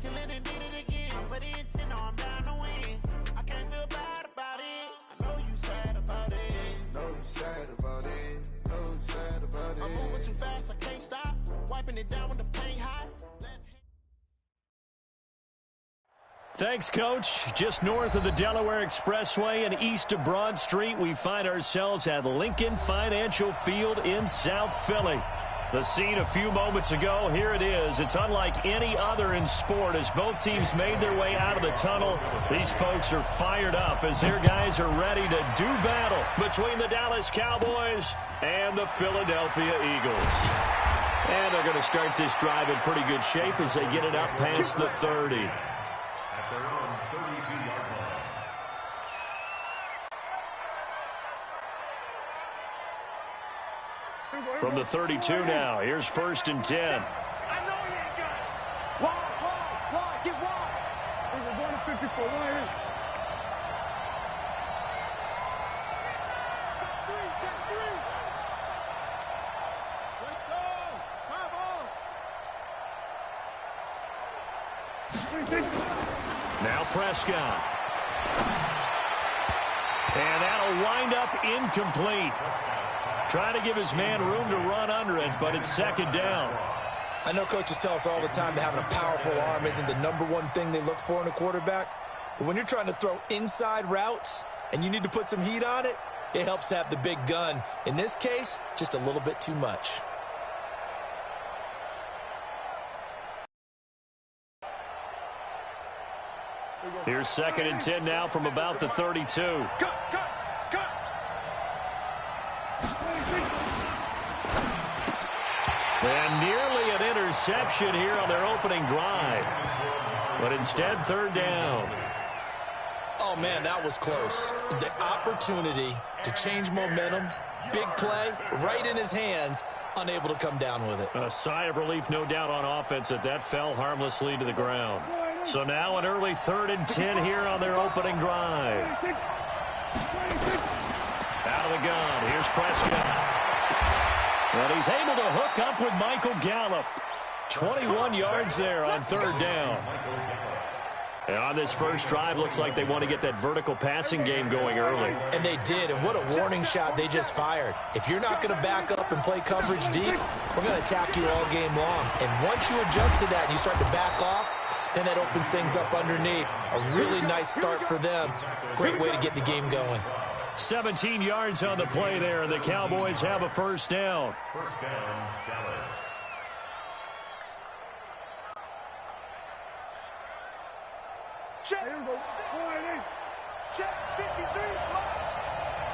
killing and did it again. But the intent, no, I'm down to win. I can't feel bad about it. I know you sad about it. Know you sad about it. Know you sad about it. I'm moving too fast, I can't stop. Wiping it down with the paint hot. Thanks, Coach. Just north of the Delaware Expressway and east of Broad Street, we find ourselves at Lincoln Financial Field in South Philly. The scene a few moments ago, here it is. It's unlike any other in sport as both teams made their way out of the tunnel. These folks are fired up as their guys are ready to do battle between the Dallas Cowboys and the Philadelphia Eagles. And they're going to start this drive in pretty good shape as they get it up past the 30. At their own 32-yard line. From the 32 now, here's 1st and 10. I know you ain't got it. Wide, get wide. We're going to 54, right here. Check three. Let's go. 5 on. Now Prescott. And that'll wind up incomplete. Trying to give his man room to run under it, but it's 2nd down. I know coaches tell us all the time that having a powerful arm isn't the #1 thing they look for in a quarterback. But when you're trying to throw inside routes and you need to put some heat on it, it helps to have the big gun. In this case, just a little bit too much. Here's 2nd and 10 now from about the 32. Cut. And nearly an interception here on their opening drive. But instead, 3rd down. Oh, man, that was close. The opportunity to change momentum, big play, right in his hands, unable to come down with it. A sigh of relief, no doubt, on offense that fell harmlessly to the ground. So now an early 3rd and 10 here on their opening drive. Out of the gun, here's Prescott. And he's able to hook up with Michael Gallup. 21 yards there on 3rd down. And on this first drive, looks like they want to get that vertical passing game going early. And they did, and what a warning shot they just fired. If you're not going to back up and play coverage deep, we're going to attack you all game long. And once you adjust to that and you start to back off, then that opens things up underneath. A really nice start for them. Great way to get the game going. 17 yards on the play there, and the Cowboys have a 1st down. 1st down, Dallas. Check. Check 53.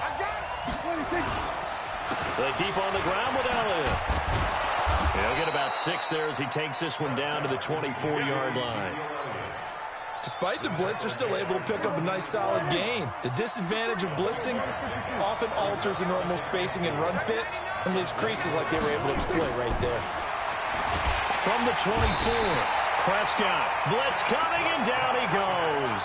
I got it. They keep on the ground with Elliott. He'll get about 6 there as he takes this one down to the 24-yard line. Despite the blitz, they're still able to pick up a nice solid gain. The disadvantage of blitzing often alters the normal spacing and run fits and leaves creases like they were able to exploit right there. From the 24, Prescott. Blitz coming, and down he goes.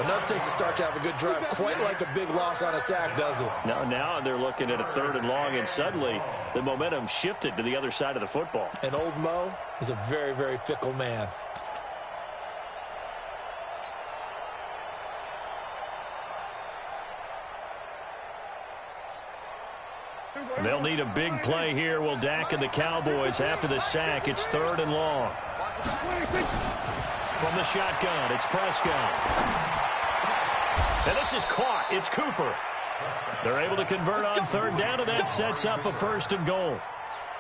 Enough takes a start to have a good drive. Quite like a big loss on a sack, does it? Now they're looking at a 3rd and long, and suddenly the momentum shifted to the other side of the football. And old Mo is a very, very fickle man. They'll need a big play here, will Dak and the Cowboys after the sack. It's 3rd and long. From the shotgun, it's Prescott. And this is caught. It's Cooper. They're able to convert on 3rd down, and that sets up a 1st and goal.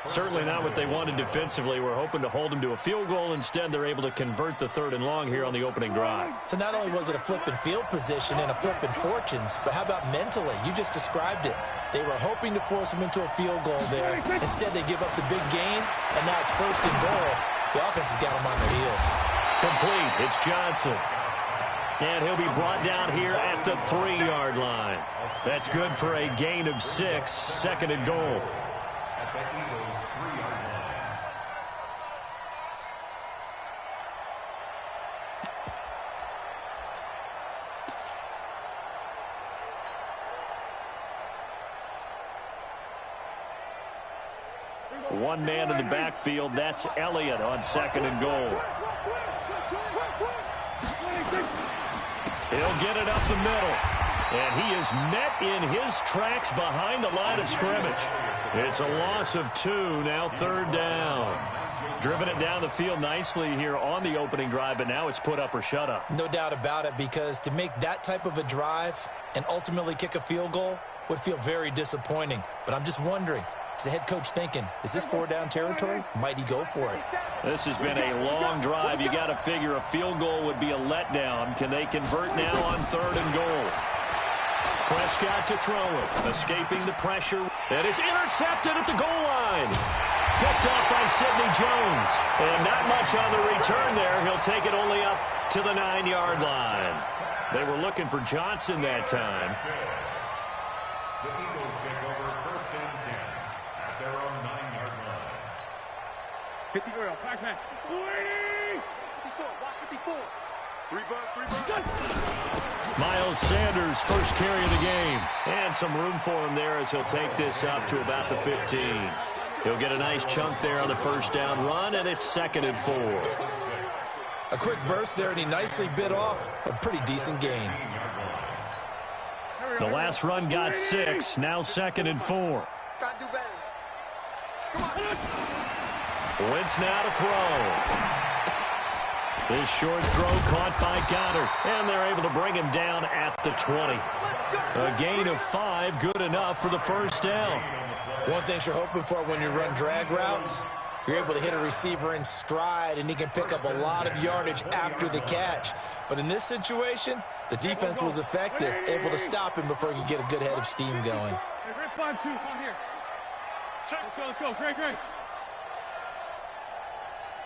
Certainly not what they wanted defensively. We're hoping to hold them to a field goal. Instead, they're able to convert the 3rd and long here on the opening drive. So not only was it a flipping field position and a flipping fortunes, but how about mentally? You just described it. They were hoping to force them into a field goal there. Instead, they give up the big gain, and now it's 1st and goal. The offense has got them on their heels. Complete. It's Johnson. And he'll be brought down here at the 3-yard line. That's good for a gain of 6, 2nd and goal. At the Eagles' 3-yard line. One man in the backfield. That's Elliott on 2nd and goal. get it up the middle. And he is met in his tracks behind the line of scrimmage. It's a loss of 2, now 3rd down. Driven it down the field nicely here on the opening drive, but now it's put up or shut up. No doubt about it, because to make that type of a drive and ultimately kick a field goal would feel very disappointing. But I'm just wondering, is the head coach thinking, is this 4-down territory? Might he go for it? This has been a long drive. You got to figure a field goal would be a letdown. Can they convert now on 3rd and goal? Prescott to throw it, escaping the pressure, and it's intercepted at the goal line. Picked off by Sidney Jones, and not much on the return there. He'll take it only up to the 9-yard line. They were looking for Johnson that time. The Eagles take over 1st and 10 at their own 9-yard line. 54, Pac-Man. 54, watch 54. 3 bucks. Miles Sanders, first carry of the game. And some room for him there as he'll take this up to about the 15. He'll get a nice chunk there on the 1st down run, and it's 2nd and 4. A quick burst there, and he nicely bit off a pretty decent gain. The last run got 6, now 2nd and 4. Gotta do better. Come on. Wentz now to throw. This short throw caught by Goddard, and they're able to bring him down at the 20. A gain of 5, good enough for the 1st down. One thing you're hoping for when you run drag routes, you're able to hit a receiver in stride, and he can pick up a lot of yardage after the catch. But in this situation, the defense was effective, able to stop him before he could get a good head of steam going. Hey, Red 5-2, on here. Let's go. Great.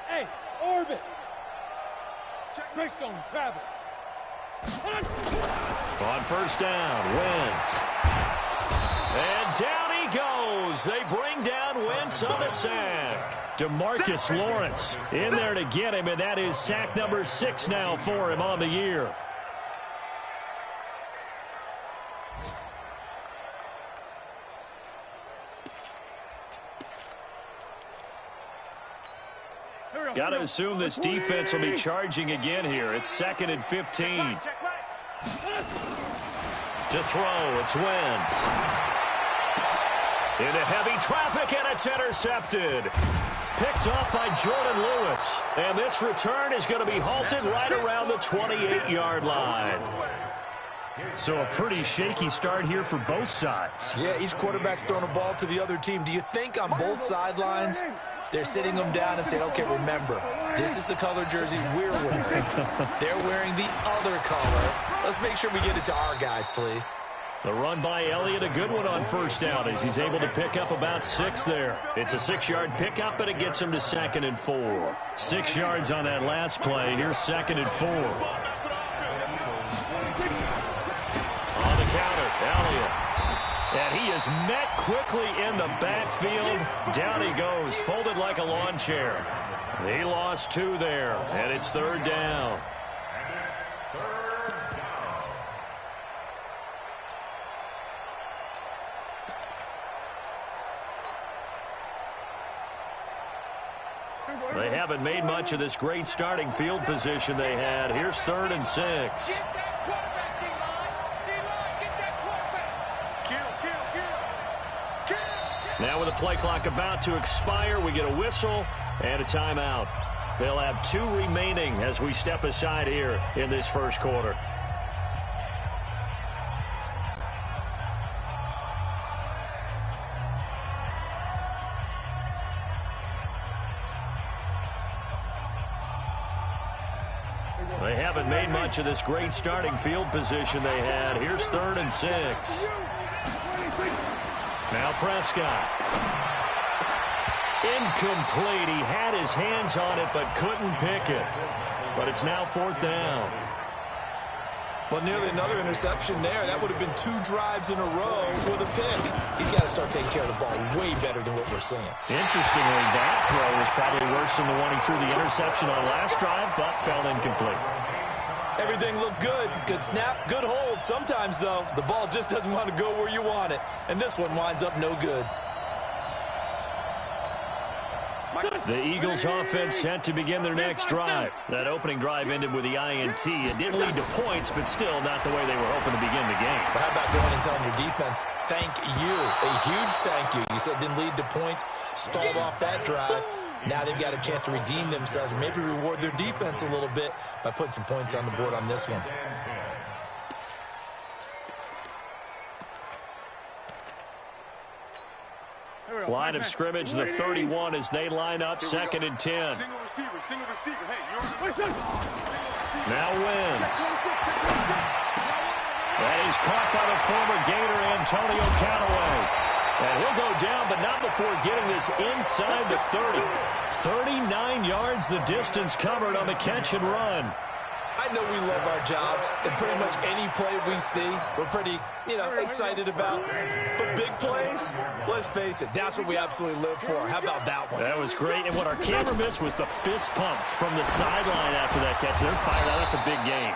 Hey, orbit. Greystone, travel. On 1st down, Wentz. And down he goes. They bring down Wentz on the sack. DeMarcus Lawrence in there to get him, and that is sack number 6 now for him on the year. Got to assume this defense will be charging again here. It's 2nd and 15. To throw, it's Wentz. Into heavy traffic, and it's intercepted. Picked off by Jordan Lewis. And this return is going to be halted right around the 28-yard line. So a pretty shaky start here for both sides. Yeah, each quarterback's throwing a ball to the other team. Do you think on both sidelines they're sitting them down and saying, okay, remember, this is the color jersey we're wearing. They're wearing the other color. Let's make sure we get it to our guys, please. The run by Elliott, a good one on 1st down as he's able to pick up about 6 there. It's a 6-yard pickup, and it gets him to 2nd and 4. 6 yards on that last play. Here's 2nd and 4. On the counter, Elliott. And he is met quickly in the backfield. Down he goes, folded like a lawn chair. He lost 2 there, and it's 3rd down. They haven't made much of this great starting field position they had. Here's 3rd and 6. Now with the play clock about to expire, we get a whistle and a timeout. They'll have 2 remaining as we step aside here in this 1st quarter. They haven't made much of this great starting field position they had. Here's 3rd and 6. Now Prescott. Incomplete. He had his hands on it but couldn't pick it. But it's now 4th down. Well, nearly another interception there. That would have been 2 drives in a row with a pick. He's got to start taking care of the ball way better than what we're seeing. Interestingly, that throw was probably worse than the one he threw the interception on last drive, but fell incomplete. Everything looked good. Good snap, good hold. Sometimes, though, the ball just doesn't want to go where you want it. And this one winds up no good. The Eagles offense set to begin their next drive. That opening drive ended with the INT. It didn't lead to points, but still not the way they were hoping to begin the game. But how about going and telling your defense, thank you, a huge thank you. You said it didn't lead to points, stalled off that drive. Now they've got a chance to redeem themselves and maybe reward their defense a little bit by putting some points on the board on this one. Line of scrimmage, the 31 as they line up, 2nd and 10. Single receiver. Hey, Now wins. And he's caught by the former Gator, Antonio Callaway. And he'll go down, but not before getting this inside the 30. 39 yards the distance covered on the catch and run. I know we love our jobs, and pretty much any play we see, we're pretty, excited about. But big plays, let's face it, that's what we absolutely live for. How about that one? That was great, and what our camera missed was the fist pump from the sideline after that catch. They're fired out. That's a big game.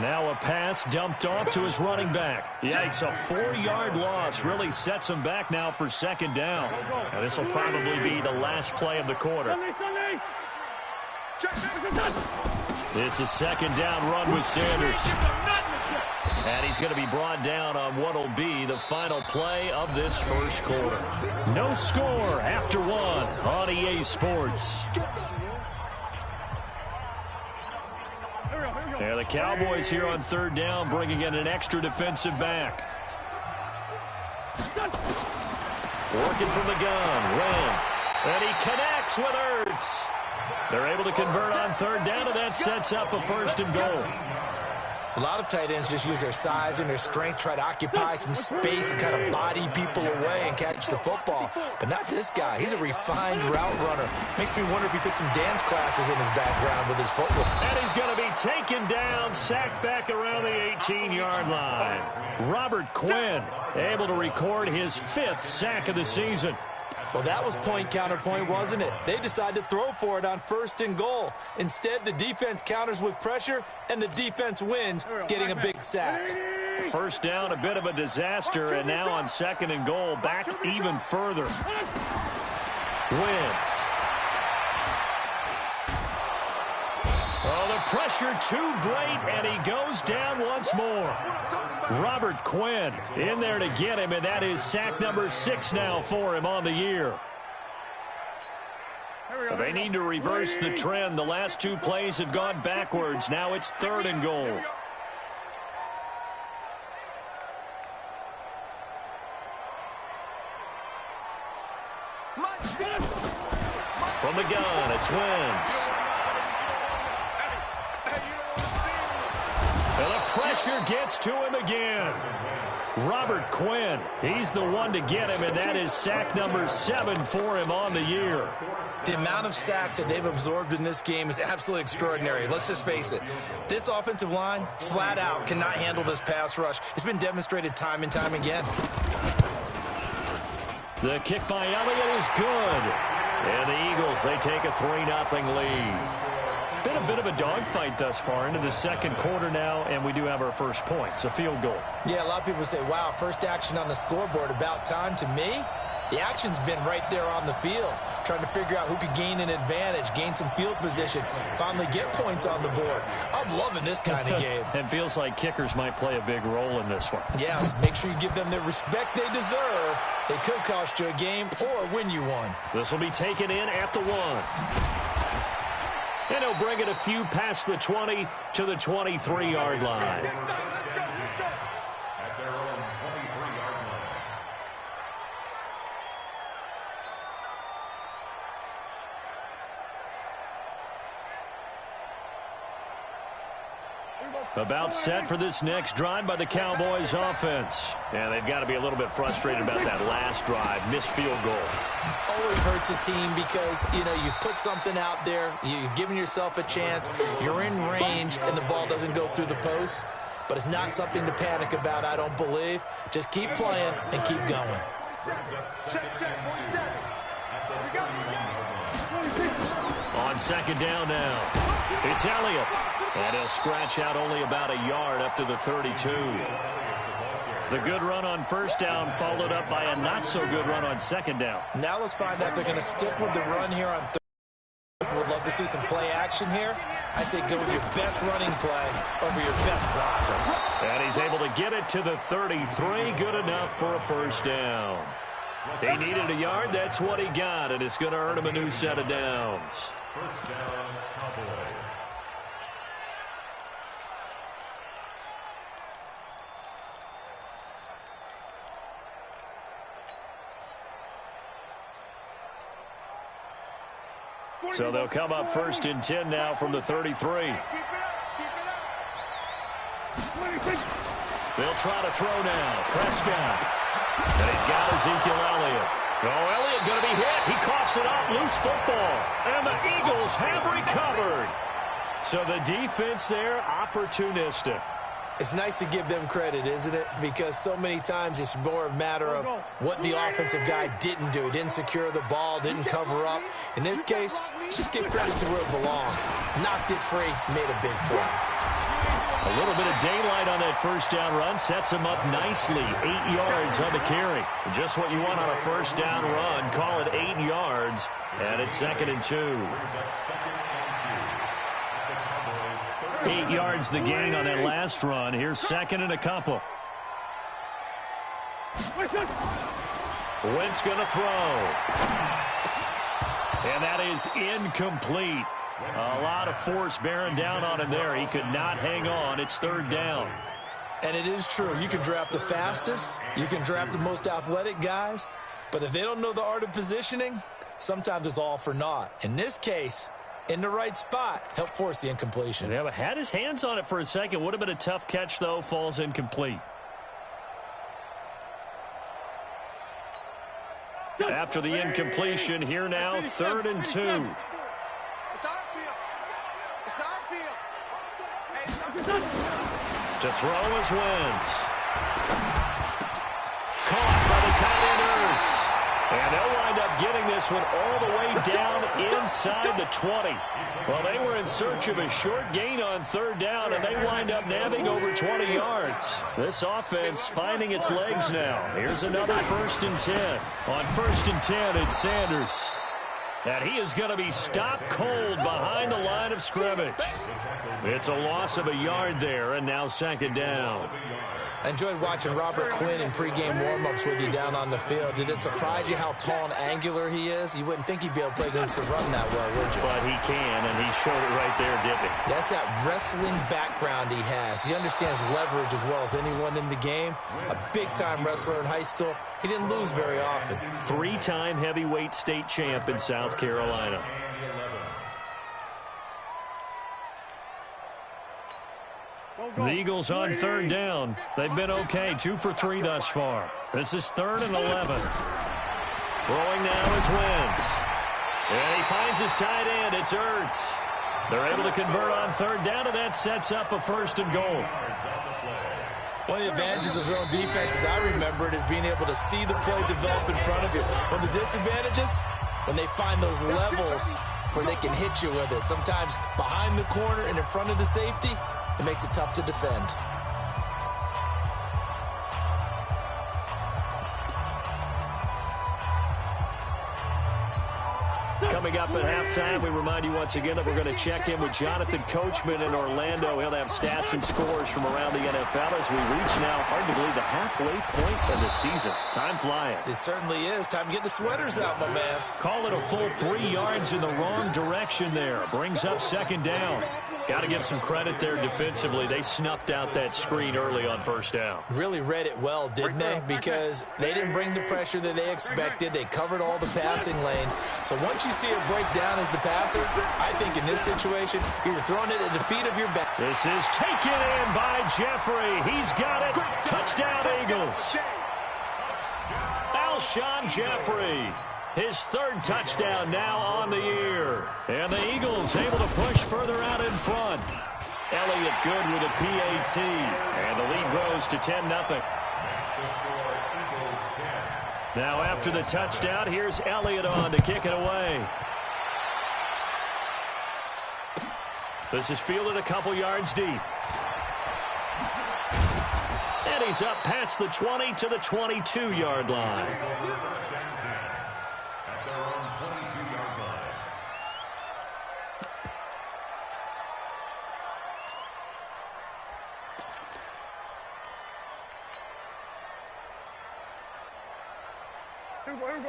Now a pass dumped off to his running back. Yikes, a 4-yard loss really sets him back now for 2nd down. And this will probably be the last play of the quarter. It's a 2nd down run with Sanders. And he's going to be brought down on what will be the final play of this first quarter. No score after 1 on EA Sports. Yeah, the Cowboys here on 3rd down, bringing in an extra defensive back. Working from the gun, Wentz. And he connects with Ertz. They're able to convert on 3rd down, and that sets up a 1st and goal. A lot of tight ends just use their size and their strength, try to occupy some space and kind of body people away and catch the football. But not this guy. He's a refined route runner. Makes me wonder if he took some dance classes in his background with his footwork. And he's going to be taken down, sacked back around the 18-yard line. Robert Quinn able to record his 5th sack of the season. Well, that was point counterpoint, wasn't it? They decided to throw for it on 1st and goal. Instead, the defense counters with pressure, and the defense wins, getting a big sack. 1st down, a bit of a disaster, and now on 2nd and goal, back even further. Wentz. Oh, the pressure too great, and he goes down once more. Robert Quinn in there to get him, and that is sack number 6 now for him on the year. They need to reverse the trend. The last 2 plays have gone backwards. Now it's 3rd and goal. From the gun, it's Wentz. And the pressure gets to him again. Robert Quinn, he's the one to get him, and that is sack number 7 for him on the year. The amount of sacks that they've absorbed in this game is absolutely extraordinary. Let's just face it. This offensive line, flat out, cannot handle this pass rush. It's been demonstrated time and time again. The kick by Elliott is good. And the Eagles, they take a 3-0 lead. Been a bit of a dogfight thus far into the 2nd quarter now, and we do have our first points, a field goal. Yeah, a lot of people say, wow, first action on the scoreboard, about time. To me, the action's been right there on the field, trying to figure out who could gain an advantage, gain some field position, finally get points on the board. I'm loving this kind of game. It feels like kickers might play a big role in this one. Yes, make sure you give them the respect they deserve. They could cost you a game or win you one. This will be taken in at the 1. And he'll bring it a few past the 20 to the 23-yard line. At their own 23-yard line. About set for this next drive by the Cowboys offense. And they've got to be a little bit frustrated about that last drive, missed field goal. Always hurts a team because, you put something out there, you've given yourself a chance, you're in range, and the ball doesn't go through the posts. But it's not something to panic about, I don't believe. Just keep playing and keep going. On 2nd down now, it's Elliott. And he'll scratch out only about a yard up to the 32. The good run on first down followed up by a not-so-good run on second down. Now let's find out if they're going to stick with the run here on third. Would love to see some play action here. I say go with your best running play over your best blocker. And he's able to get it to the 33. Good enough for a first down. He needed a yard. That's what he got, and it's going to earn him a new set of downs. First down, Cowboys. So they'll come up 1st and 10 now from the 33. They'll try to throw now. Prescott. And he's got Ezekiel Elliott. Oh, Elliott going to be hit. He coughs it up. Loose football. And the Eagles have recovered. So the defense there, opportunistic. It's nice to give them credit, isn't it? Because so many times it's more a matter of what the offensive guy didn't do. He didn't secure the ball, didn't cover up. In this case, just give credit to where it belongs. Knocked it free, made a big play. A little bit of daylight on that first down run sets him up nicely. 8 yards on the carry. Just what you want on a first down run. Call it 8 yards, and it's 2nd and 2. 8 yards the gain on that last run. Here's 2nd and a couple. Wentz going to throw. And that is incomplete. A lot of force bearing down on him there. He could not hang on. It's 3rd down. And it is true. You can draft the fastest. You can draft the most athletic guys. But if they don't know the art of positioning, sometimes it's all for naught. In this case, in the right spot, help force the incompletion. Yeah, but had his hands on it for a second. Would have been a tough catch, though. Falls incomplete. After the incompletion, here now, 3rd and 2. It's our field. It's our field. Hey, it's our field. To throw is Wentz. Caught by the tight end Ertz. And they'll wind up getting this one all the way down inside the 20. Well, they were in search of a short gain on 3rd down, and they wind up nabbing over 20 yards. This offense finding its legs now. Here's another 1st and 10. On 1st and 10, it's Sanders. And he is going to be stopped cold behind the line of scrimmage. It's a loss of a yard there, and now 2nd down. I enjoyed watching Robert Quinn in pregame warm-ups with you down on the field. Did it surprise you how tall and angular he is? You wouldn't think he'd be able to play against the run that well, would you? But he can, and he showed it right there, didn't he? That's that wrestling background he has. He understands leverage as well as anyone in the game. A big-time wrestler in high school. He didn't lose very often. 3-time heavyweight state champ in South Carolina. The Eagles on 3rd down. They've been okay, 2 for 3 thus far. This is 3rd and 11. Throwing now is Wentz. And he finds his tight end. It's Ertz. They're able to convert on 3rd down, and that sets up a 1st and goal. One of the advantages of zone defense, as I remember it, is being able to see the play develop in front of you. One of the disadvantages, when they find those levels where they can hit you with it. Sometimes behind the corner and in front of the safety, it makes it tough to defend. Coming up at halftime, we remind you once again that we're going to check in with Jonathan Coachman in Orlando. He'll have stats and scores from around the NFL as we reach now, hard to believe, the halfway point of the season. Time flying. It certainly is. Time to get the sweaters out, my man. Call it a full 3 yards in the wrong direction there. Brings up 2nd down. Got to give some credit there defensively. They snuffed out that screen early on 1st down. Really read it well, didn't they? Because they didn't bring the pressure that they expected. They covered all the passing lanes. So once you see it break down as the passer, I think in this situation, you're throwing it at the feet of your back. This is taken in by Jeffrey. He's got it. Touchdown, Eagles. Alshon Jeffrey. His 3rd touchdown now on the year. And the Eagles able to push further out in front. Elliott good with a PAT. And the lead grows to 10-0. Now after the touchdown, here's Elliott on to kick it away. This is fielded a couple yards deep. And he's up past the 20 to the 22-yard line. First and 10 at their own 22-yard line.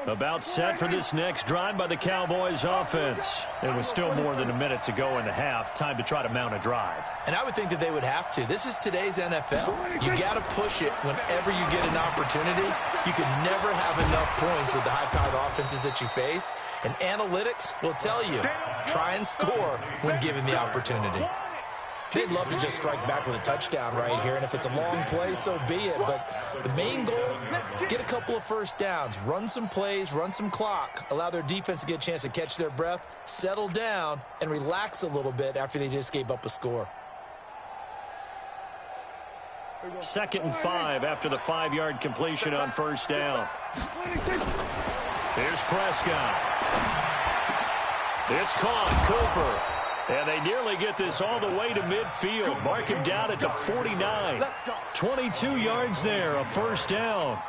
About set for this next drive by the Cowboys offense. There was still more than a minute to go in the half. Time to try to mount a drive. And I would think that they would have to. This is today's NFL. You got to push it whenever you get an opportunity. You can never have enough points with the high-powered offenses that you face. And analytics will tell you, try and score when given the opportunity. They'd love to just strike back with a touchdown right here, and if it's a long play, so be it. But the main goal, get a couple of first downs, run some plays, run some clock, allow their defense to get a chance to catch their breath, settle down, and relax a little bit after they just gave up a score. 2nd and 5 after the 5-yard completion on first down. Here's Prescott. It's caught. Cooper. And they nearly get this all the way to midfield. Mark him down at the 49. 22 yards there, a first down.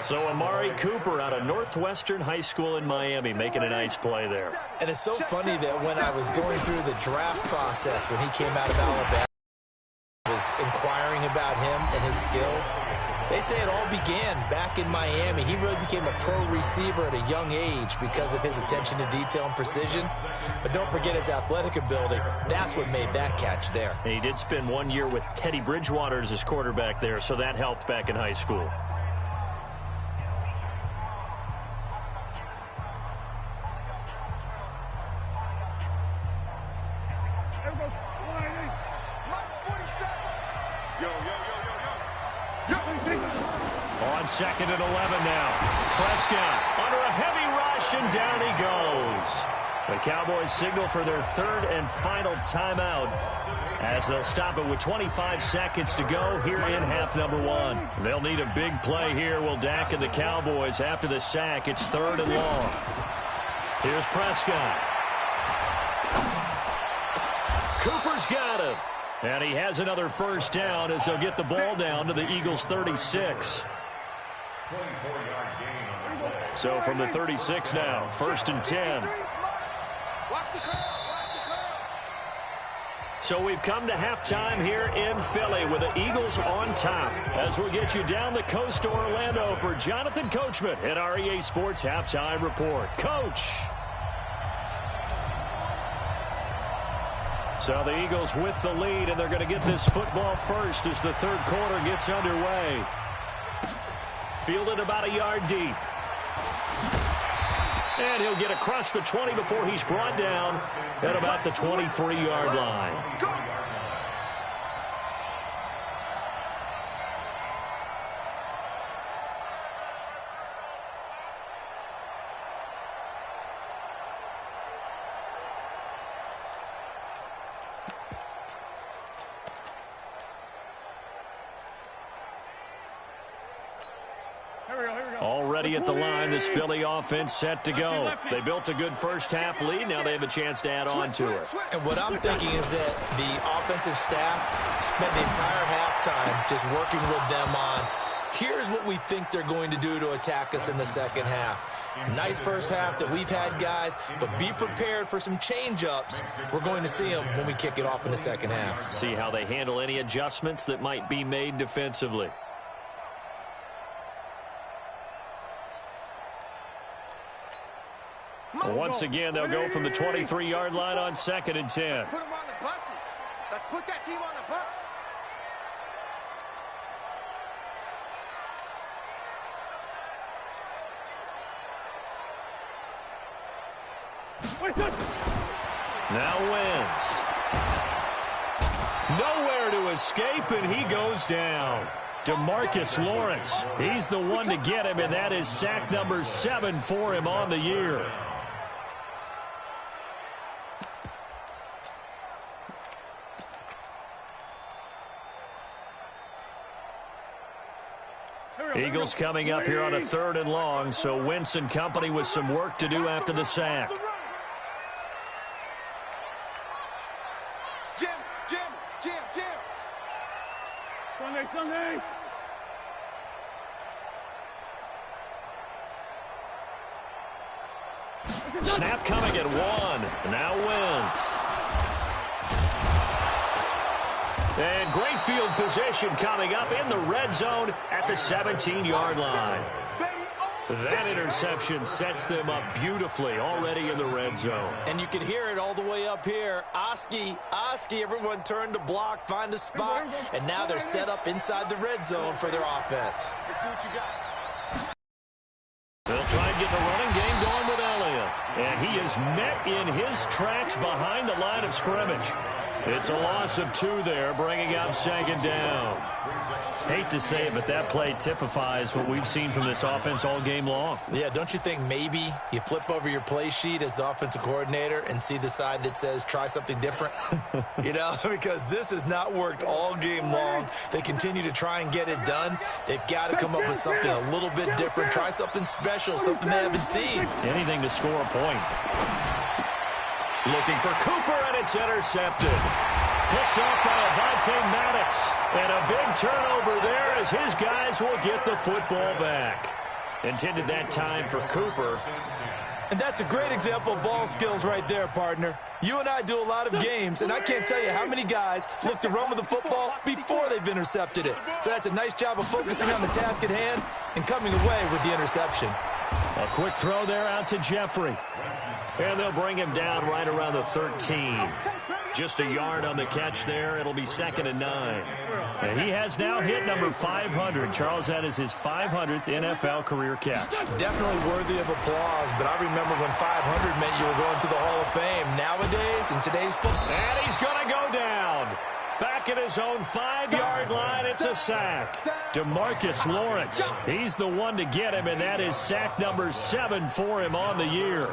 So Amari Cooper out of Northwestern High School in Miami making a nice play there. And it's so funny that when I was going through the draft process when he came out of Alabama, I was inquiring about him and his skills. They say it all began back in Miami. He really became a pro receiver at a young age because of his attention to detail and precision. But don't forget his athletic ability. That's what made that catch there. And he did spend 1 year with Teddy Bridgewater as his quarterback there, so that helped back in high school. On 2nd and 11 now. Prescott under a heavy rush, and down he goes. The Cowboys signal for their 3rd and final timeout as they'll stop it with 25 seconds to go here in half number 1. They'll need a big play here, will Dak and the Cowboys. After the sack, it's 3rd and long. Here's Prescott. Cooper's got him. And he has another first down as they'll get the ball down to the Eagles' 36. So from the 36 now, 1st and 10. So we've come to halftime here in Philly with the Eagles on top. As we'll get you down the coast to Orlando for Jonathan Coachman at our EA Sports Halftime Report. Coach! So the Eagles with the lead, and they're going to get this football first as the 3rd quarter gets underway. Fielded about a yard deep. And he'll get across the 20 before he's brought down at about the 23-yard line. Already at the line, this Philly offense set to go. They built a good first half lead. Now they have a chance to add on to it. And what I'm thinking is that the offensive staff spent the entire halftime just working with them on, here's what we think they're going to do to attack us in the second half. Nice first half that we've had, guys, but be prepared for some change-ups. We're going to see them when we kick it off in the second half. See how they handle any adjustments that might be made defensively. Once again, they'll go from the 23-yard line on 2nd and 10. Let's put them on the buses. Let's put that team on the bus. Now Wentz. Nowhere to escape, and he goes down. DeMarcus Lawrence, he's the one to get him, and that is sack number 7 for him on the year. Eagles coming up here on a 3rd and long, so Wentz and company with some work to do after the sack. Sunday. Snap coming at 1. Now wins. And great field position coming up in the red zone at the 17-yard line. That interception sets them up beautifully already in the red zone. And you can hear it all the way up here. Oski, everyone turned to block, find a spot, and now they're set up inside the red zone for their offense. Let's see what you got. They'll try and get the running game going with Elliott. And he is met in his tracks behind the line of scrimmage. It's a loss of 2 there, bringing up second down. Hate to say it, but that play typifies what we've seen from this offense all game long. Yeah, don't you think maybe you flip over your play sheet as the offensive coordinator and see the side that says try something different? You know, because this has not worked all game long. They continue to try and get it done. They've got to come up with something a little bit different. Try something special, something they haven't seen. Anything to score a point. Looking for Cooper, and it's intercepted. Picked off by Avonte Maddox. And a big turnover there as his guys will get the football back. Intended that time for Cooper. And that's a great example of ball skills right there, partner. You and I do a lot of games, and I can't tell you how many guys look to run with the football before they've intercepted it. So that's a nice job of focusing on the task at hand and coming away with the interception. A quick throw there out to Jeffrey. And they'll bring him down right around the 13. Just a yard on the catch there. It'll be 2nd and 9. And he has now hit number 500. Charles, that is his 500th NFL career catch. Definitely worthy of applause, but I remember when 500 meant you were going to the Hall of Fame. Nowadays, in today's football. And he's going to go down. Back at his own 5-yard line, it's a sack. DeMarcus Lawrence, he's the one to get him, and that is sack number 7 for him on the year.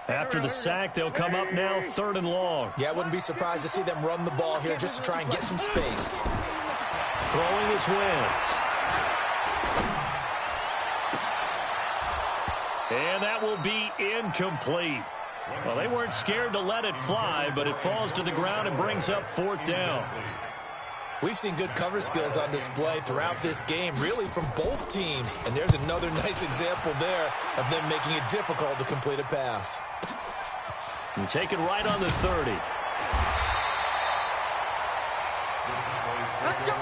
After the sack, they'll come up now 3rd and long. Yeah, I wouldn't be surprised to see them run the ball here just to try and get some space. Throwing is Wentz. And that will be incomplete. Well, they weren't scared to let it fly, but it falls to the ground and brings up 4th down. We've seen good cover skills on display throughout this game, really from both teams. And there's another nice example there of them making it difficult to complete a pass. And taken right on the 30. Let's go.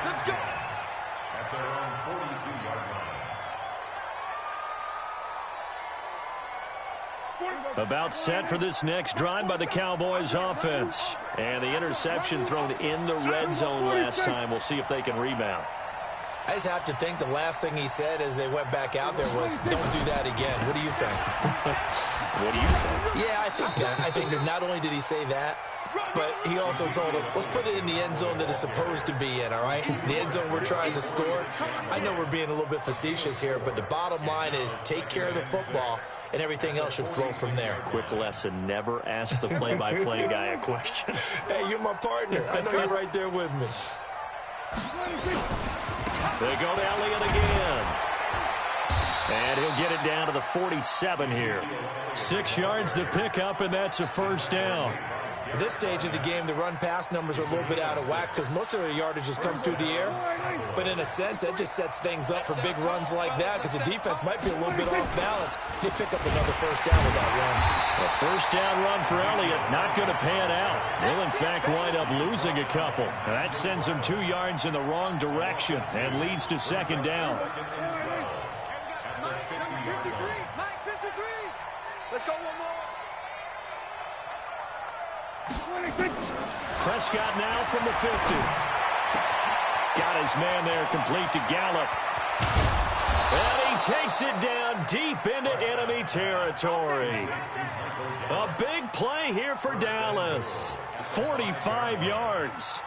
Let's go. At their own 42-yard line. About set for this next drive by the Cowboys offense. And the interception thrown in the red zone last time. We'll see if they can rebound. I just have to think the last thing he said as they went back out there was, don't do that again. What do you think? What do you think? Yeah, I think that. I think that not only did he say that, but he also told him, let's put it in the end zone that it's supposed to be in, all right? The end zone we're trying to score. I know we're being a little bit facetious here, but the bottom line is take care of the football, and everything else should flow from there. Quick lesson, never ask the play-by-play guy a question. Hey, you're my partner. I know you're right there with me. They go to Elliott again. And he'll get it down to the 47 here. 6 yards to pick up, and that's a 1st down. At this stage of the game, the run-pass numbers are a little bit out of whack because most of their yardage has come through the air. But in a sense, that just sets things up for big runs like that because the defense might be a little bit off balance. They pick up another 1st down with that run. A 1st down run for Elliott, not going to pan out. They'll, in fact, wind up losing a couple. And that sends them 2 yards in the wrong direction and leads to 2nd down. Number 53. Mike 53. Let's go one more. Prescott now from the 50. Got his man there complete to Gallup. And he takes it down deep into enemy territory. A big play here for Dallas. 45 yards.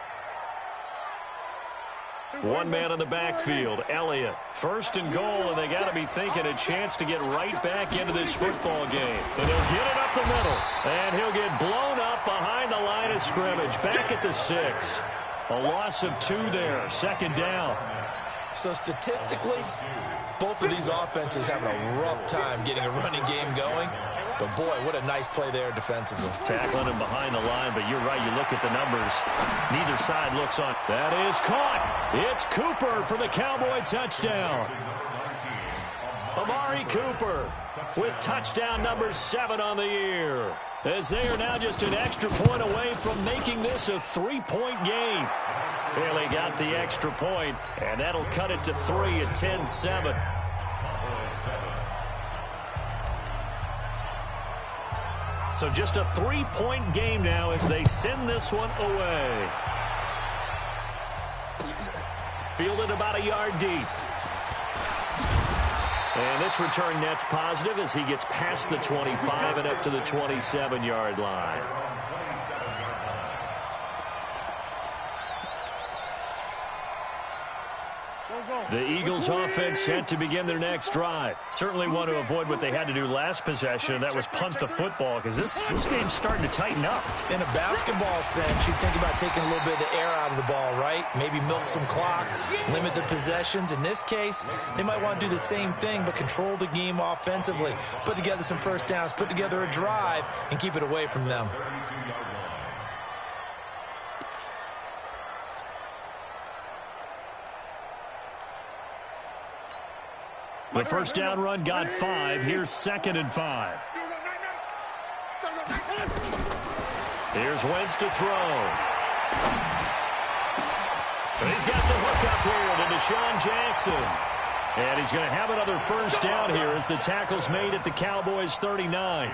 One man in the backfield, Elliott. 1st and goal, and they got to be thinking a chance to get right back into this football game. And he'll get it up the middle. And he'll get blown up behind the line of scrimmage. Back at the 6. A loss of 2 there. 2nd down. So statistically, both of these offenses having a rough time getting a running game going. But, boy, what a nice play there defensively. Tackling him behind the line, but you're right. You look at the numbers. Neither side looks on. That is caught. It's Cooper for the Cowboy touchdown. Amari Cooper with touchdown number 7 on the year. As they are now just an extra point away from making this a 3-point game. Haley got the extra point, and that'll cut it to 3 at 10-7. So just a 3-point game now as they send this one away. Fielded about a yard deep. And this return net's positive as he gets past the 25 and up to the 27-yard line. The Eagles offense set to begin their next drive. Certainly want to avoid what they had to do last possession, and that was punt the football, because this game's starting to tighten up. In a basketball sense, you think about taking a little bit of the air out of the ball, right? Maybe milk some clock, limit the possessions. In this case, they might want to do the same thing, but control the game offensively. Put together some first downs, put together a drive, and keep it away from them. The first down run got 5. Here's 2nd and 5. Here's Wentz to throw. And he's got the hook up here to Deshaun Jackson. And he's going to have another first down here as the tackle's made at the Cowboys' 39.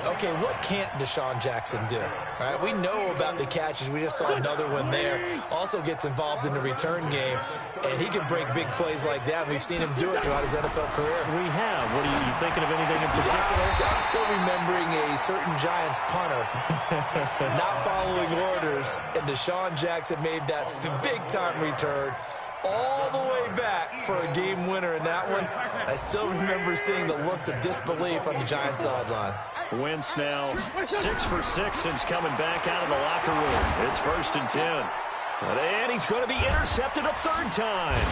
Okay, what can't Deshaun Jackson do? All right, we know about the catches. We just saw another one there. Also gets involved in the return game, and he can break big plays like that. We've seen him do it throughout his NFL career. We have. What are you thinking of anything in particular? I'm still remembering a certain Giants punter not following orders, and Deshaun Jackson made that big-time return all the way back for a game winner in that one. I still remember seeing the looks of disbelief on the Giants sideline. Wentz now 6 for 6 since coming back out of the locker room. It's 1st and 10. And he's going to be intercepted a 3rd time.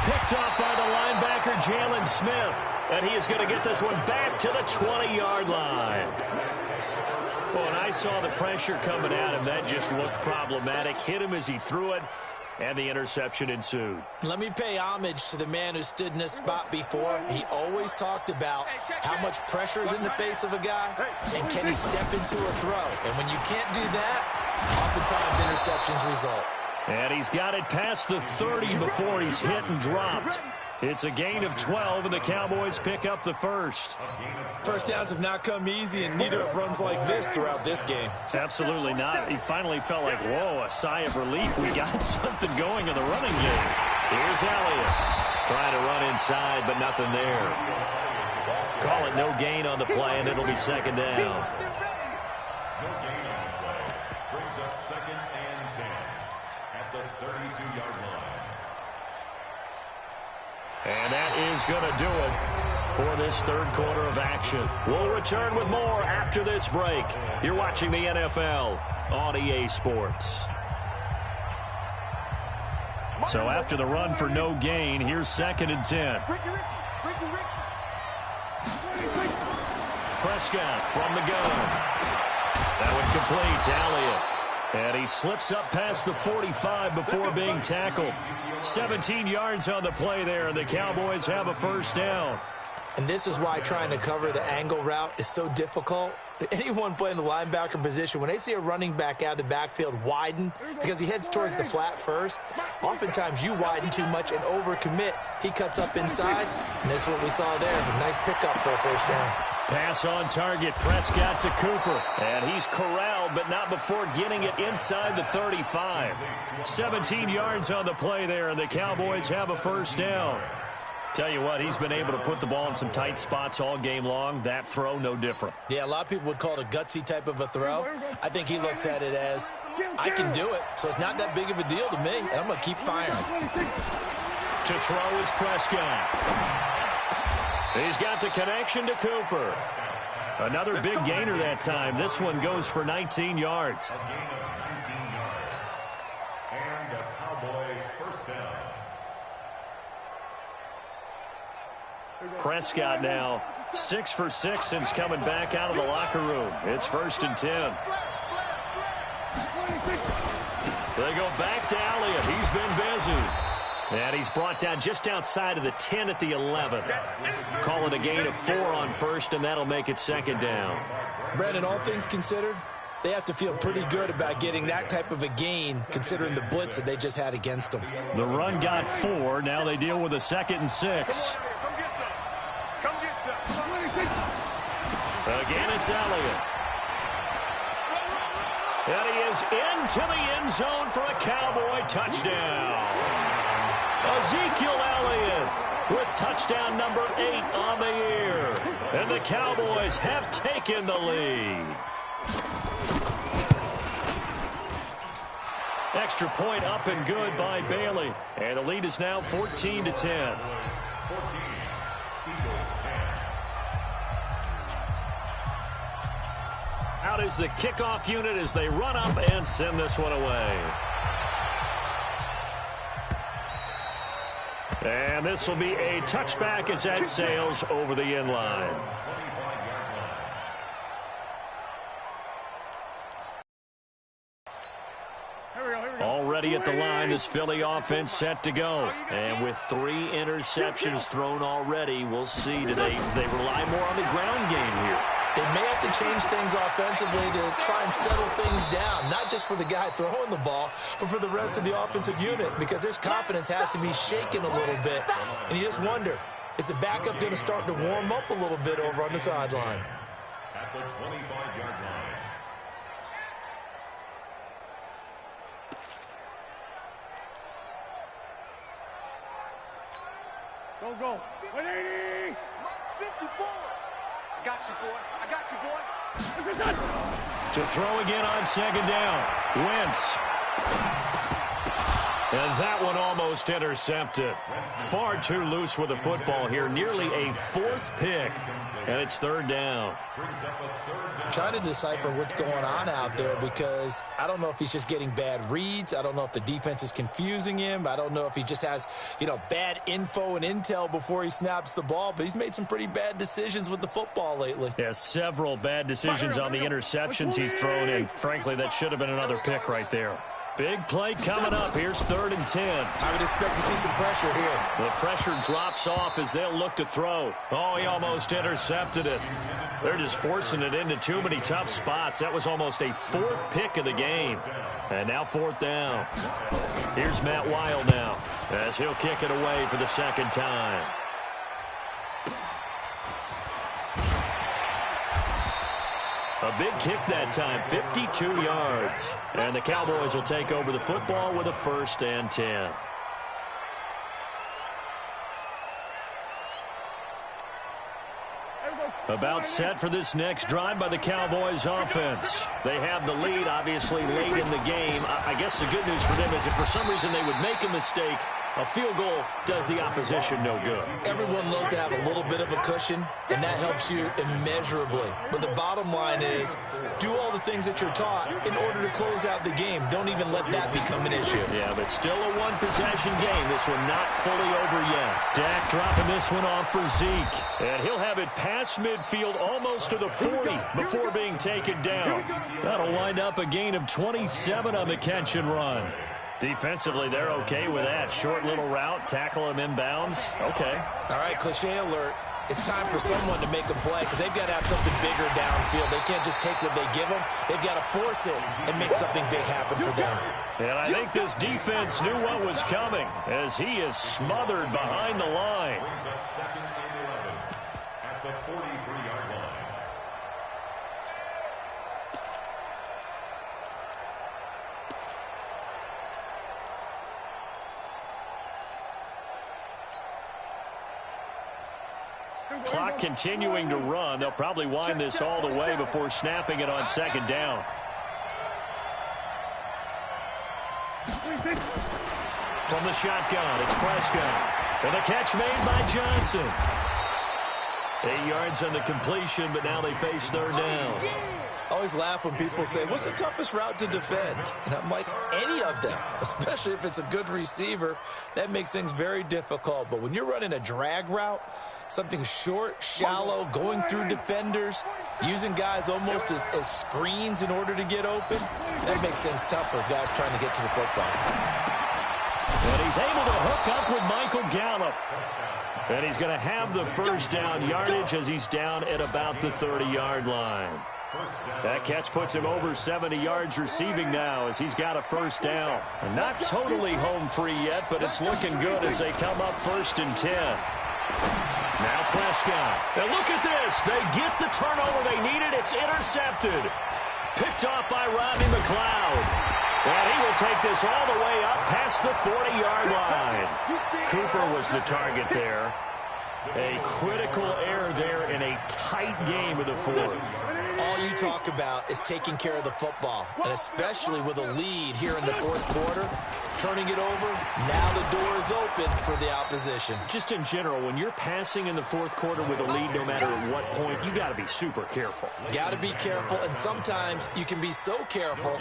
Picked off by the linebacker, Jalen Smith. And he is going to get this one back to the 20-yard line. Well, and I saw the pressure coming at him. That just looked problematic. Hit him as he threw it. And the interception ensued. Let me pay homage to the man who stood in this spot before. He always talked about how much pressure is in the face of a guy, and can he step into a throw. And when you can't do that, oftentimes interceptions result. And he's got it past the 30 before he's hit and dropped. It's a gain of 12, and the Cowboys pick up the first. First downs have not come easy, and neither have runs like this throughout this game. Absolutely not. He finally felt like, whoa, a sigh of relief. We got something going in the running game. Here's Elliott. Trying to run inside, but nothing there. Call it no gain on the play, and it'll be 2nd down. No gain on the play. Brings up 2nd and 10 at the 32-yard line. And that is going to do it for this 3rd quarter of action. We'll return with more after this break. You're watching the NFL on EA Sports. So after the run for no gain, here's 2nd and 10. Prescott from the gun. That one complete to Elliott. And he slips up past the 45 before being tackled. 17 yards on the play there, and the Cowboys have a first down. And this is why trying to cover the angle route is so difficult. Anyone playing the linebacker position, when they see a running back out of the backfield widen because he heads towards the flat first, oftentimes you widen too much and overcommit. He cuts up inside, and that's what we saw there. A nice pickup for a first down. Pass on target, Prescott to Cooper. And he's corralled, but not before getting it inside the 35. 17 yards on the play there, and the Cowboys have a first down. Tell you what, he's been able to put the ball in some tight spots all game long. That throw, no different. Yeah, a lot of people would call it a gutsy type of a throw. I think he looks at it as, I can do it, so it's not that big of a deal to me, and I'm going to keep firing. To throw is Prescott. He's got the connection to Cooper. Another big gainer that time. This one goes for 19 yards. A gain of 19 yards. And a Cowboy first down. Prescott now 6 for 6 since coming back out of the locker room. It's 1st and 10. They go back to Elliott. He's been busy. And he's brought down just outside of the 10 at the 11. Call it a gain of 4 on 1st, and that'll make it 2nd down. Brandon, all things considered, they have to feel pretty good about getting that type of a gain, considering the blitz that they just had against them. The run got 4. Now they deal with a 2nd and 6. Again, it's Elliott. And he is into the end zone for a Cowboy touchdown. Ezekiel Elliott with touchdown number 8 on the year. And the Cowboys have taken the lead. Extra point up and good by Bailey. And the lead is now 14 to 10. Out is the kickoff unit as they run up and send this one away. And this will be a touchback as that sails over the end line. Already at the line, this Philly offense set to go. And with 3 interceptions thrown already, we'll see. Do they rely more on the ground game here? They may have to change things offensively to try and settle things down, not just for the guy throwing the ball, but for the rest of the offensive unit, because their confidence has to be shaken a little bit. And you just wonder, is the backup going to start to warm up a little bit over on the sideline? At the 25-yard line. Go. 180. 54. I got you, boy. To throw again on 2nd down. Wentz. And that one almost intercepted. Far too loose with the football here. Nearly a 4th pick. And it's 3rd down. I'm trying to decipher what's going on out there because I don't know if he's just getting bad reads. I don't know if the defense is confusing him. I don't know if he just has, bad info and intel before he snaps the ball. But he's made some pretty bad decisions with the football lately. Yeah, several bad decisions on the interceptions he's thrown. And frankly, that should have been another pick right there. Big play coming up. Here's 3rd and 10. I would expect to see some pressure here. The pressure drops off as they'll look to throw. Oh, he almost intercepted it. They're just forcing it into too many tough spots. That was almost a 4th pick of the game. And now 4th down. Here's Matt Weil now as he'll kick it away for the 2nd time. A big kick that time, 52 yards. And the Cowboys will take over the football with a 1st and 10. About set for this next drive by the Cowboys offense. They have the lead, obviously, late in the game. I guess the good news for them is if for some reason they would make a mistake, a field goal does the opposition no good. Everyone loves to have a little bit of a cushion, and that helps you immeasurably. But the bottom line is, do all the things that you're taught in order to close out the game. Don't even let that become an issue. Yeah, but still a one-possession game. This one not fully over yet. Dak dropping this one off for Zeke. And he'll have it past midfield almost to the 40 before being taken down. That'll wind up a gain of 27 on the catch and run. Defensively, they're okay with that. Short little route, tackle him inbounds. Okay. All right, cliche alert. It's time for someone to make a play because they've got to have something bigger downfield. They can't just take what they give them. They've got to force it and make something big happen for them. And I think this defense knew what was coming as he is smothered behind the line. Brings up 2nd and 11 at the 43-yard line. Clock continuing to run. They'll probably wind this all the way before snapping it on 2nd down. From the shotgun, it's Prescott. And the catch made by Johnson. 8 yards on the completion, but now they face 3rd down. I always laugh when people say, what's the toughest route to defend? And I'm like, any of them, especially if it's a good receiver. That makes things very difficult. But when you're running a drag route, Something short, shallow, going through defenders, using guys almost as screens in order to get open. That makes things tough for guys trying to get to the football. And he's able to hook up with Michael Gallup. And he's going to have the first down yardage as he's down at about the 30-yard line. That catch puts him over 70 yards receiving now as he's got a first down. And not totally home free yet, but it's looking good as they come up 1st and 10. Now Prescott. And look at this. They get the turnover they needed. It's intercepted. Picked off by Rodney McLeod. And he will take this all the way up past the 40-yard line. Cooper was the target there. A critical error there in a tight game of the fourth. All you talk about is taking care of the football, and especially with a lead here in the fourth quarter, turning it over, now the door is open for the opposition. Just in general, when you're passing in the fourth quarter with a lead, no matter at what point, you got to be super careful. Got to be careful, and sometimes you can be so careful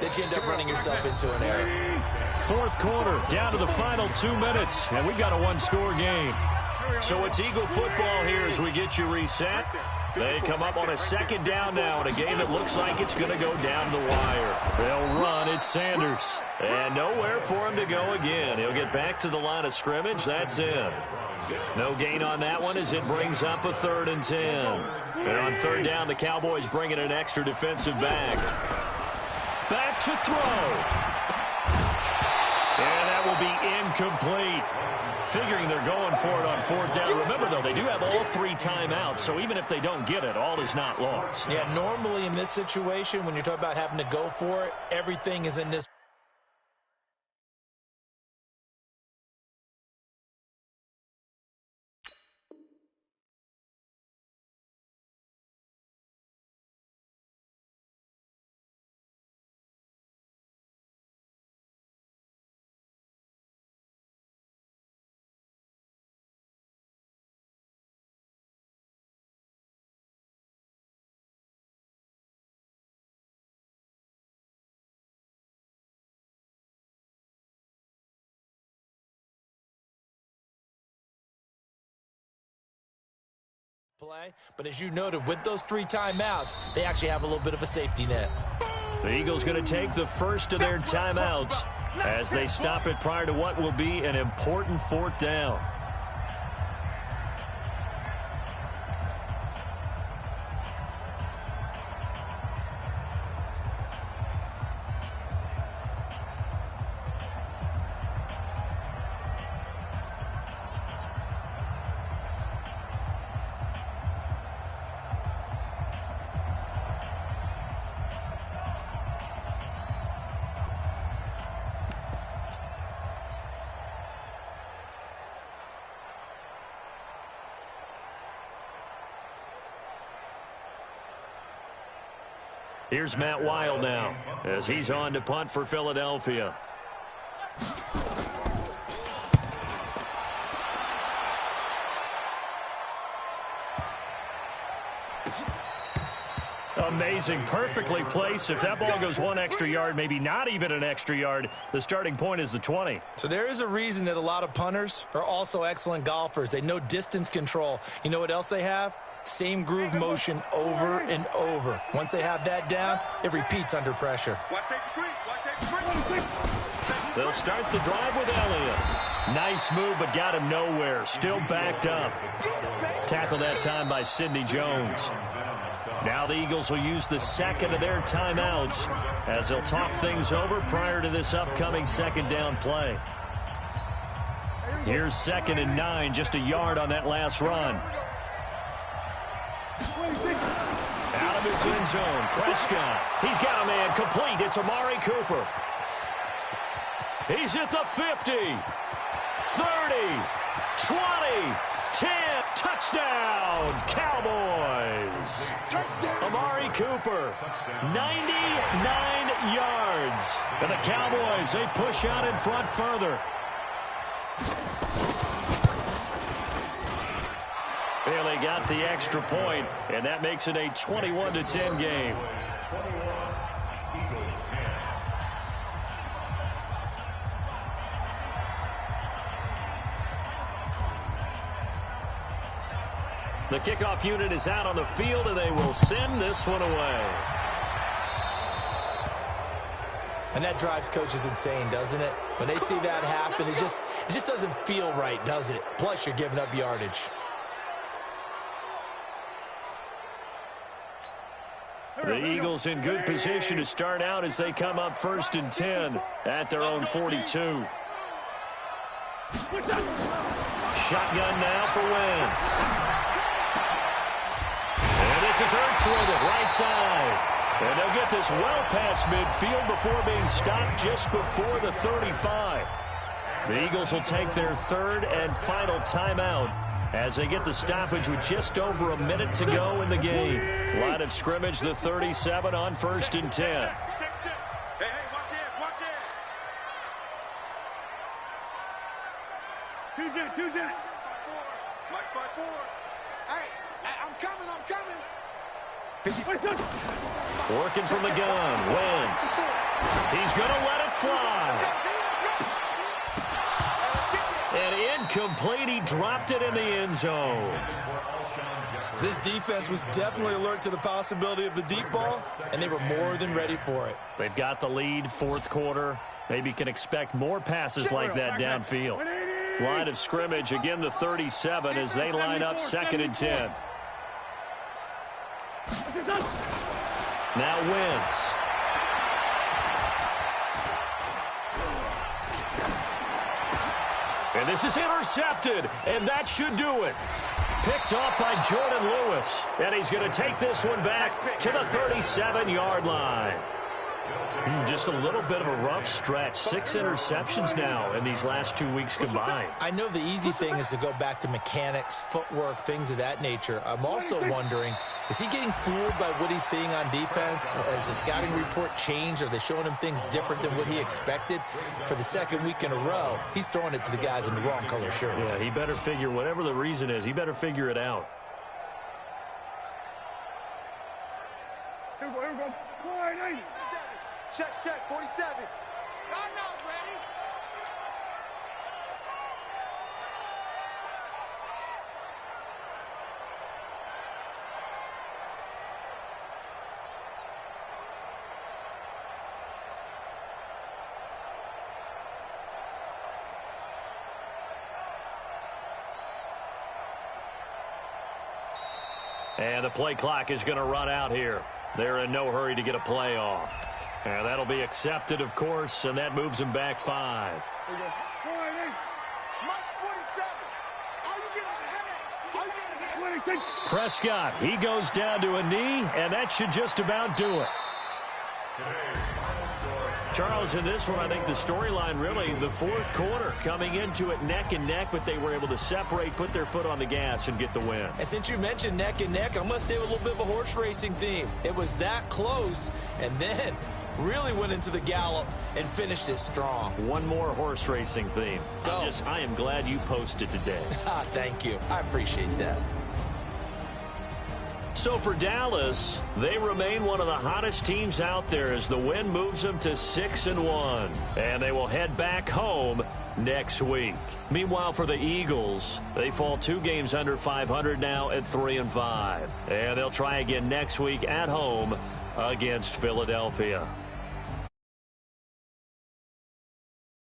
that you end up running yourself into an error. Fourth quarter, down to the final 2 minutes, and we've got a one-score game. So it's Eagle football here as we get you reset. They come up on a second down now in a game that looks like it's going to go down the wire. They'll run. It's Sanders. And nowhere for him to go again. He'll get back to the line of scrimmage. That's in. No gain on that one as it brings up a 3rd and 10. And on 3rd down, the Cowboys bring in an extra defensive back. Back to throw. And that will be incomplete. Figuring they're going for it on 4th down. Remember, though, they do have all 3 timeouts, so even if they don't get it, all is not lost. Yeah, normally in this situation, when you're talking about having to go for it, everything is in this. Play, but as you noted, with those 3 timeouts, they actually have a little bit of a safety net. The Eagles going to take the first of their timeouts as they stop it prior to what will be an important 4th down. Here's Matt Wild now as he's on to punt for Philadelphia. Amazing, perfectly placed. If that ball goes 1 extra yard, maybe not even an extra yard, the starting point is the 20. So there is a reason that a lot of punters are also excellent golfers. They know distance control. You know what else they have? Same groove motion over and over. Once they have that down, it repeats under pressure. They'll start the drive with Elliott. Nice move, but got him nowhere. Still backed up. Tackled that time by Sidney Jones. Now the Eagles will use the second of their timeouts as they'll talk things over prior to this upcoming 2nd down play. Here's 2nd and 9, just a yard on that last run. Out of his end zone, Prescott. He's got a man complete. It's Amari Cooper. He's at the 50, 30, 20, 10. Touchdown, Cowboys. Amari Cooper, 99 yards. And the Cowboys, they push out in front further. Bailey got the extra point, and that makes it a 21-10 game. The kickoff unit is out on the field, and they will send this one away. And that drives coaches insane, doesn't it? When they see that happen, it just doesn't feel right, does it? Plus, you're giving up yardage. The Eagles in good position to start out as they come up 1st and 10 at their own 42. Shotgun now for Wentz. And this is Ertz with it, right side. And they'll get this well past midfield before being stopped just before the 35. The Eagles will take their 3rd and final timeout as they get the stoppage with just over a minute to go in the game. Line of scrimmage, the 37 on 1st and 10. Hey, watch it. 2 jet. Watch my 4. Hey, I'm coming. Working from the gun, Wentz. He's going to let it fly. And incomplete, he dropped it in the end zone. This defense was definitely alert to the possibility of the deep ball, and they were more than ready for it. They've got the lead, 4th quarter. Maybe can expect more passes like that downfield. Line of scrimmage, again the 37 as they line up 2nd and 10. Now Wentz. And this is intercepted, and that should do it. Picked off by Jordan Lewis, and he's going to take this one back to the 37-yard line. Just a little bit of a rough stretch. 6 interceptions now in these last 2 weeks combined. I know the easy thing is to go back to mechanics, footwork, things of that nature. I'm also wondering, is he getting fooled by what he's seeing on defense? Has the scouting report changed? Are they showing him things different than what he expected? For the 2nd week in a row, he's throwing it to the guys in the wrong color shirts. Yeah, he better figure, whatever the reason is, he better figure it out. Here we go. 480. Check, 47. I'm not ready. And the play clock is going to run out here. They're in no hurry to get a play off. And that'll be accepted, of course, and that moves them back 5. Prescott, he goes down to a knee, and that should just about do it. Charles, in this one, I think the storyline really, the 4th quarter, coming into it neck and neck, but they were able to separate, put their foot on the gas, and get the win. And since you mentioned neck and neck, I'm going to stay with a little bit of a horse racing theme. It was that close, and then really went into the gallop and finished it strong. One more horse racing theme. I am glad you posted today. Thank you. I appreciate that. So for Dallas, they remain one of the hottest teams out there as the win moves them to 6-1. And they will head back home next week. Meanwhile, for the Eagles, they fall 2 games under 500 now at 3-5. And they'll try again next week at home against Philadelphia.